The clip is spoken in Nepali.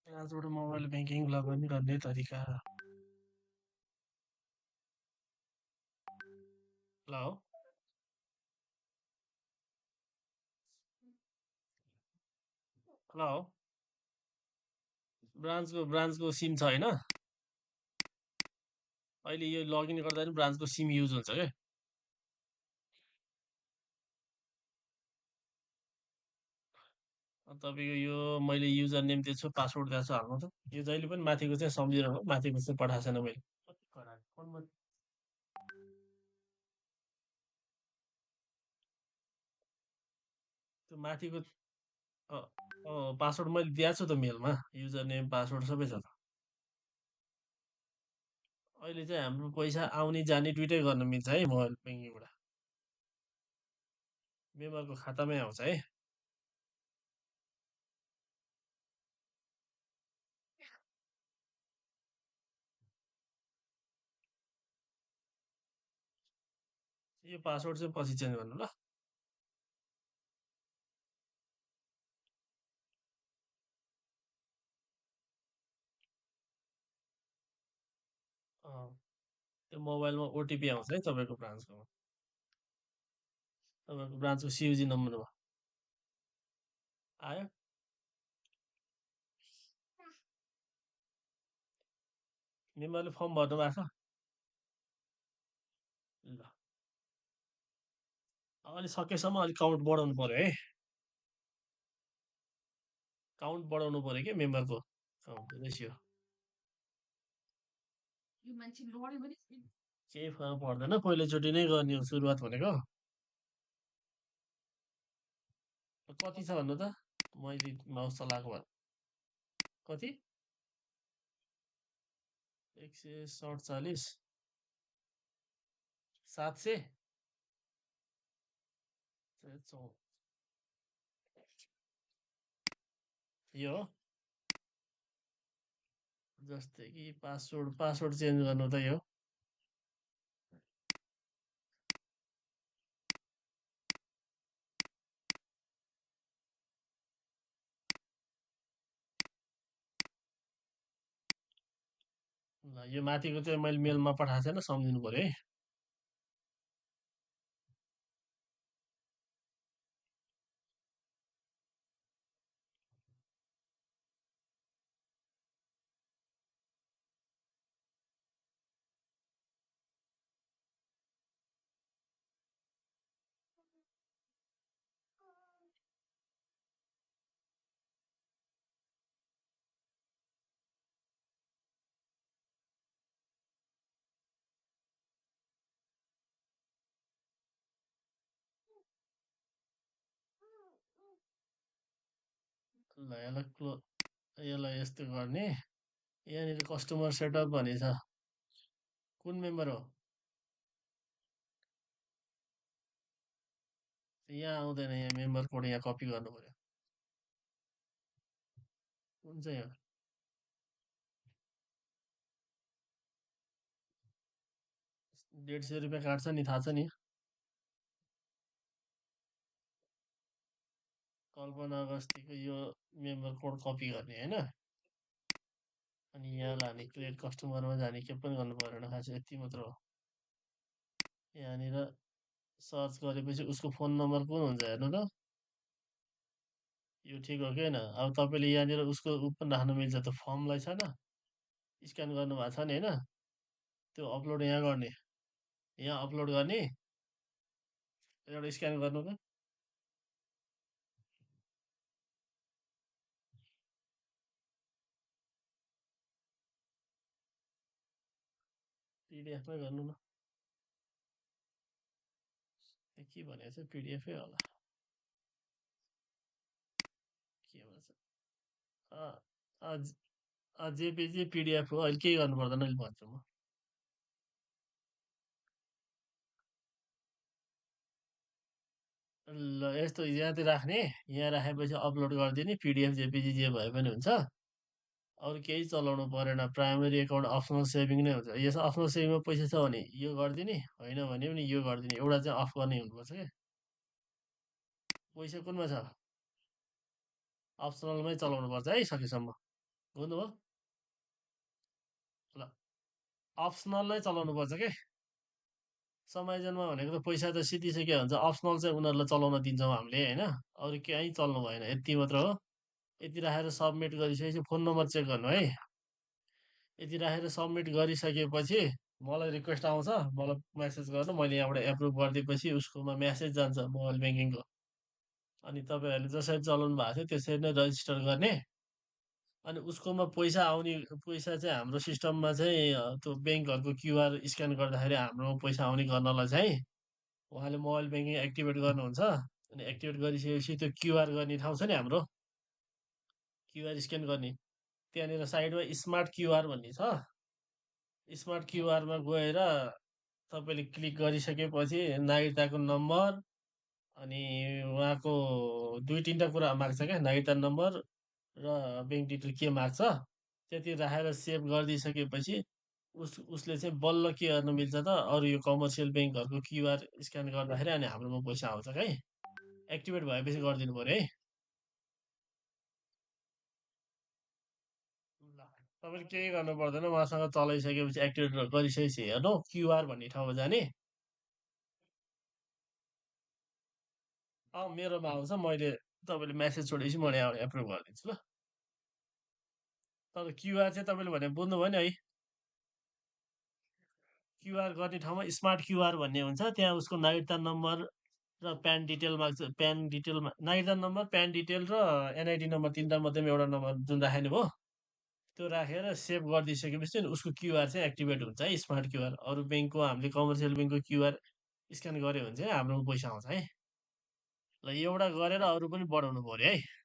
आजबाट मोबाइल ब्याङ्किङ लगइन गर्ने तरिका। ल हो ल हो ब्रान्चको सिम छ होइन। अहिले यो लगइन गर्दा पनि ब्रान्चको सिम युज हुन्छ क्या। तपाईँको यो मैले युजर नेम दिएको छु, पासवर्ड दिएको छु, हाल्नु त। यो जहिले पनि माथिको चाहिँ सम्झिरहनु, माथिको चाहिँ पठाएको छैन मैले। कति कराएको, फोनमा त्यो माथिको पासवर्ड मैले दिएको छु त मेलमा, युजर नेम पासवर्ड सबै छ त। अहिले चाहिँ हाम्रो पैसा आउने जाने दुइटै गर्न मिल्छ है मोबाइल ब्याङ्किङबाट। मेम्बरको खातामै आउँछ है। यो पासवर्ड चाहिँ पछि चेन्ज गर्नु ल। अँ, त्यो मोबाइलमा ओटिपी आउँछ है तपाईँको ब्रान्चको। तपाईँको ब्रान्चको सियुजी नम्बरमा आयो। मेम्बरले फर्म भर्नु भएको छ। ल, अलि सकेसम्म अलिक काउन्ट बढाउनु पर्यो है। काउन्ट बढाउनु पर्यो कि मेम्बरको काउन्ट रेसियो। केही फरक पर्दैन, पहिलोचोटि नै गर्ने हो सुरुवात भनेको। कति छ भन्नु त, मैले माउस चलाएको भए। कति? 147, 700, यो हो। जस्तै कि पासवर्ड पासवर्ड चेन्ज गर्नु त यो। ल, यो माथिको चाहिँ मैले मेलमा पठाएको छैन, सम्झिनु पर्यो है। ल, यसलाई यस्तो गर्ने। यहाँनिर कस्टमर सेटअप भन्ने छ। कुन मेम्बर हो? यहाँ आउँदैन, यहाँ मेम्बर कोड यहाँ कपी गर्नु पर्यो। कुन चाहिँ हो? 150 रुपियाँ काट्छ नि, थाहा छ नि। कल्पना अगस्तीको यो मेम्बर कोड कपी गर्ने होइन। अनि यहाँ लाने, क्रिएट कस्टमरमा जाने, के पनि गर्नु परेन, खास यति मात्र हो। यहाँनिर सर्च गरेपछि उसको फोन नम्बर कुन हुन्छ हेर्नु त। यो ठिक हो कि होइन? अब तपाईँले यहाँनिर उसको ऊ पनि राख्नु मिल्छ, त्यो फर्मलाई छैन, स्क्यान गर्नु भएको छ नि होइन, त्यो अपलोड यहाँ गर्ने, यहाँ अपलोड गर्ने, एउटा स्क्यान गर्नु त। पिडिएफमै गर्नु न। के भनेको छ, पिडिएफै होला के भन्छ। जेपिजी पिडिएफ हो, अहिले केही गर्नु पर्दैन, अहिले भन्छु म। ल, यस्तो यहाँतिर राख्ने, यहाँ राखेपछि अपलोड गरिदिने, पिडिएफ जेपिजी जे भए पनि हुन्छ। अरू केही चलाउनु परेन, प्राइमेरी एकाउन्ट अप्सनल सेभिङ नै हुन्छ। यस अप्सनल सेभिङमा पैसा छ भने यो गरिदिने, होइन भने पनि यो गरिदिने, एउटा चाहिँ अफ गर्ने हुनुपर्छ क्या। पैसा कुनमा छ? अप्सनलमै चलाउनु पर्छ है सकेसम्म। बुझ्नुभयो? ल अप्सनललाई चलाउनु पर्छ के समायोजनमा भनेको त पैसा त सिद्धिसक्यो हुन्छ अप्सनल चाहिँ उनीहरूलाई चलाउन दिन्छौँ हामीले होइन अरू केही चल्नु भएन यति मात्र हो यति राखेर सबमिट गरिसकेपछि फोन नम्बर चेक गर्नु है यति राखेर सबमिट गरिसकेपछि मलाई रिक्वेस्ट आउँछ मलाई मेसेज गर्नु मैले यहाँबाट एप्रुभ गरिदिएपछि उसकोमा मेसेज जान्छ मोबाइल ब्याङ्किङको अनि तपाईँहरूले जसरी चलाउनु भएको थियो त्यसरी नै रजिस्टर गर्ने अनि उसकोमा पैसा आउने पैसा चाहिँ हाम्रो सिस्टममा चाहिँ त्यो ब्याङ्कहरूको क्युआर स्क्यान गर्दाखेरि हाम्रो पैसा आउने गर्नलाई चाहिँ उहाँले मोबाइल ब्याङ्किङ एक्टिभेट गर्नुहुन्छ अनि एक्टिभेट गरिसकेपछि त्यो क्युआर गर्ने ठाउँ छ नि हाम्रो क्युआर स्क्यान गर्ने त्यहाँनिर साइडमा स्मार्ट क्युआर भन्ने छ स्मार्ट क्युआरमा गएर तपाईँले क्लिक गरिसकेपछि नागरिकताको नम्बर अनि उहाँको दुई तिनवटा कुरा माग्छ क्या नागरिकता नम्बर र ब्याङ्क डिटेल के माग्छ त्यति राखेर सेभ गरिदिइसकेपछि उसले चाहिँ बल्ल के गर्न मिल्छ त अरू यो कमर्सियल ब्याङ्कहरूको क्युआर स्क्यान गर्दाखेरि अनि हाम्रोमा पैसा आउँछ है एक्टिभेट भएपछि गरिदिनु पऱ्यो है ल तपाईँले केही गर्नु पर्दैन उहाँसँग चलाइसकेपछि एक्टिभेट गरिसकेपछि हेर्नु क्युआर भन्ने ठाउँमा जाने मेरोमा आउँछ मैले तपाईँले म्यासेज छोडेपछि म यहाँ एप्रुभ गरिदिन्छु ल तर क्युआर चाहिँ तपाईँले भने बुझ्नुभयो नि है क्युआर गर्ने ठाउँमा स्मार्ट क्युआर भन्ने हुन्छ त्यहाँ उसको नागरिकता नम्बर र प्यान डिटेल माग्छ प्यान डिटेलमा नागरिकता नम्बर प्यान डिटेल र एनआइडी नम्बर तिनवटा मध्येमा एउटा नम्बर जुन राख्ने भयो त्यो राखेर सेभ गरिदिइसकेपछि उसको क्युआर चाहिँ एक्टिभेट हुन्छ है स्मार्ट क्युआर अरू ब्याङ्कको हामीले कमर्सियल ब्याङ्कको क्युआर स्क्यान गऱ्यो भने चाहिँ हाम्रोमा पैसा आउँछ है ल एउटा गरेर अरू पनि बढाउनु पऱ्यो है